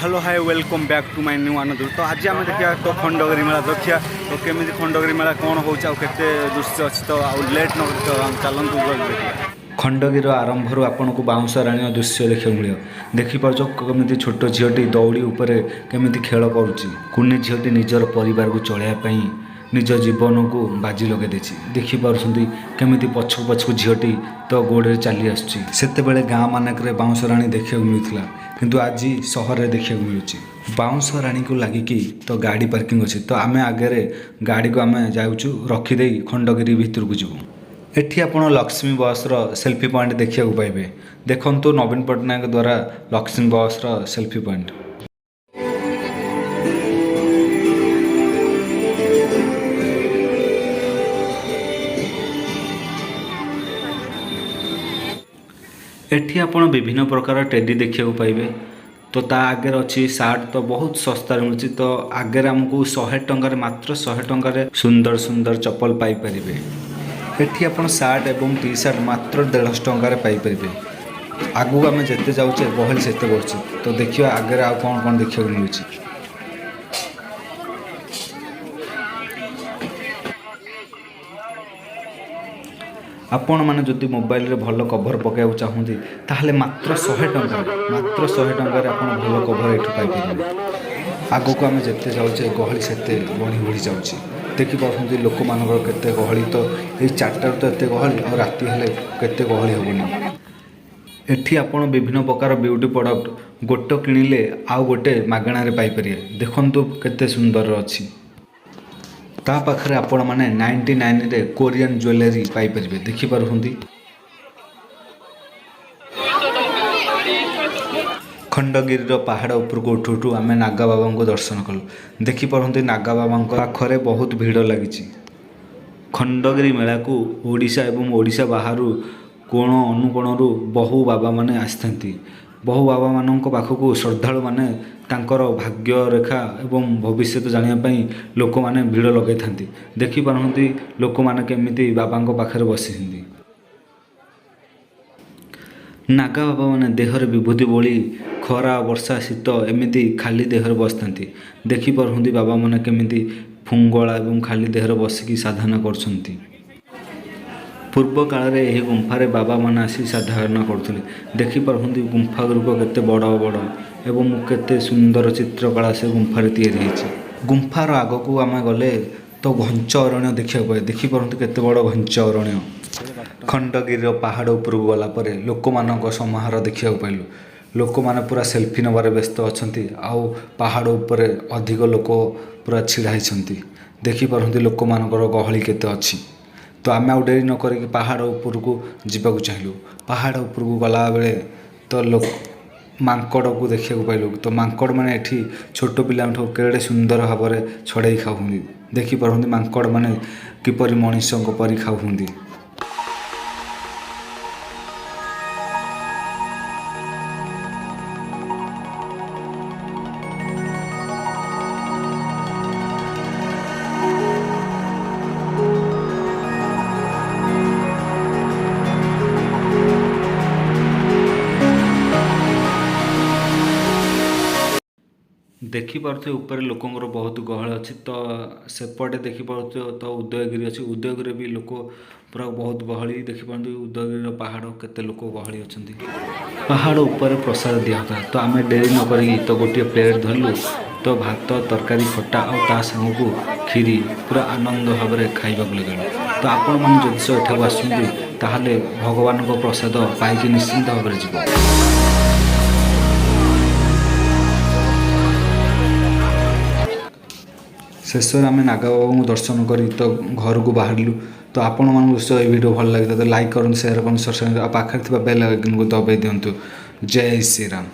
Hello hi welcome back to my new another. तो आज आम देखा तो खंडगिरी मेला देखिए तो केमी खंडगिरी मेला कौन हो दृश्य अच्छी तो लेट न तो चलतु देखिए। खंडगिर आरंभ आपन को बाउंश राणी दृश्य देखा मिले देखिपार कमी छोट झीटी दौड़ी उपर केमी खेल करुच्ची झीटी निजर परिवार को चलैयापाई निज जीवन को बाजी लगे देखिपुं केमी पछक पछक झीटी तो गोड़े चली आसते गाँ मानक बाउंश राणी देखा मिलूला किंतु आज सहर में देखा मिलूँ बाउंश राणी को लगिकी तो गाड़ी पार्किंग अच्छी तो आम आगे गाड़ी को आम जाऊँ रखीदे खंडगिरी भितर को जीवु। एठी आपण लक्ष्मी बस सेल्फी पॉइंट देखा पाइबे देखंतु नवीन पट्टनायक द्वारा लक्ष्मी बस सेल्फी पॉइंट। एठी आपण विभिन्न प्रकार टेडी देखा पाइबे तो ता आगे अच्छी सार्ट तो बहुत सस्तार मिलूँ तो आगे आमको 100 टंकार मात्र 100 टंकार सुंदर सुंदर चप्पल पाइपर। एठी आपण सार्ट एवं टी सार्ट मात्र 150 टंकार पाइपर। आगू आम जिते जाऊे गहली से बढ़ी तो देखिए आगे आ कौन कौन देखा मिलूँ। आपण मैंने जदि मोबाइल रे भल कभर पकाइबा चाहूँगी ताहले मात्र 100 टंकार आप भल कभर ये पाइपर। आगू को आम जिते जाऊे गहली से बढ़ी बढ़ी जाऊँगी देखिपुं लोक मान केते गहली तो ये 4टार तो एत गहली और राति हेले केते गहली हेबनी। एठी आपण विभिन्न प्रकार ब्यूटी प्रोडक्ट गोटे किणिले आउ गोटे मागणार पाइपर देखंतु केते सुंदर अच्छी। ता पाखरे आपण माने 99 रे कोरियन ज्वेलरी पाइपर देखिपुं। खंडगिरी पहाड़ उपर को उठू उठू आम नागा बाबा को दर्शन कलु देखिपुं नागा बाबा पाखरे बहुत भीड़ लगी। खंडगिरी मेला को ओडिशा एवं ओडिशा बाहर कोण अनुकोणरू बहु बाबा माने आसथांती। बहु बाबा मानक पाखक श्रद्धालु माने तांकर भाग्य रेखा एवं भविष्य जानापी लोक मैंने भीड़ लगे था देखिपुं लोक मैंने केमी बाबा पाखे बसी नागा बाबा मैंने देहर विभूति बोली खरा वर्षा शीत एमती खाली देहर बसता देखिपुं बाबा मैंने केमी फुंगला एवं खाली देहर बसिकी साधना कर। पूर्व काल यह गुंफारे बाबा मैंने आसी साधना करते देखिपुं गुंफा गुरुक केते बड़ बड़ एवं केते सुंदर चित्रकला से गुंफारे तैयारी होती। गुंफार आग को आम गले तो घंच अरण्य देखा पाए देखिपुं केते बड़ घंच अरण्य। खंडगिरी पहाड़ उपर गला लोक मान समाहार देखा पाइलु लोक मैंने पूरा सेल्फी नबार व्यस्त अच्छा आउ पहाड़ उपर अधिक लोक पूरा छिड़ा देखिपुं लोक मानकर गहली केते अच्छी। तो आम आउ डेरी नक पहाड़ उपर को जीवाक चाहिए पहाड़ उपर को गला बेले तो लोक मांकड़ को देखा पाइलु तो मांकड़ मैंने एठी छोट पिला केड़े सुंदर भाव में छड़ाई खाऊँ देखिपुं मांकड़ मैंने किपरि मनुष्यों परी खाऊँ। देखिपे ऊपर लोकंर बहुत गहल अच्छी तो सेपटे देखिपे तो उदयगिरी अच्छी उदयगिरी भी लोक पूरा बहुत गहली देखिपे उदयगिरी पहाड़ केते लोक गहली अच्छा। पहाड़ उपर प्रसाद दिया तो आम डेरी नक तो गोटे प्लेट धरलु तो भात तरकारी खटा आ सांग को खीरी पूरा आनंद भाव में खाइबा लगे। तो आपण मैंने जदि एठाक आसुँचे भगवान को प्रसाद पाई निश्चिंत भाव में जीव। शेष आम नागा बाबा को दर्शन कर तो घर को बाहरलु तो आपण मान वीडियो भल लगे तो लाइक करूँ शेयर करूँ सब्सक्राइब पाखे बेल आइकन को दबाई दिंतु। जय श्री राम।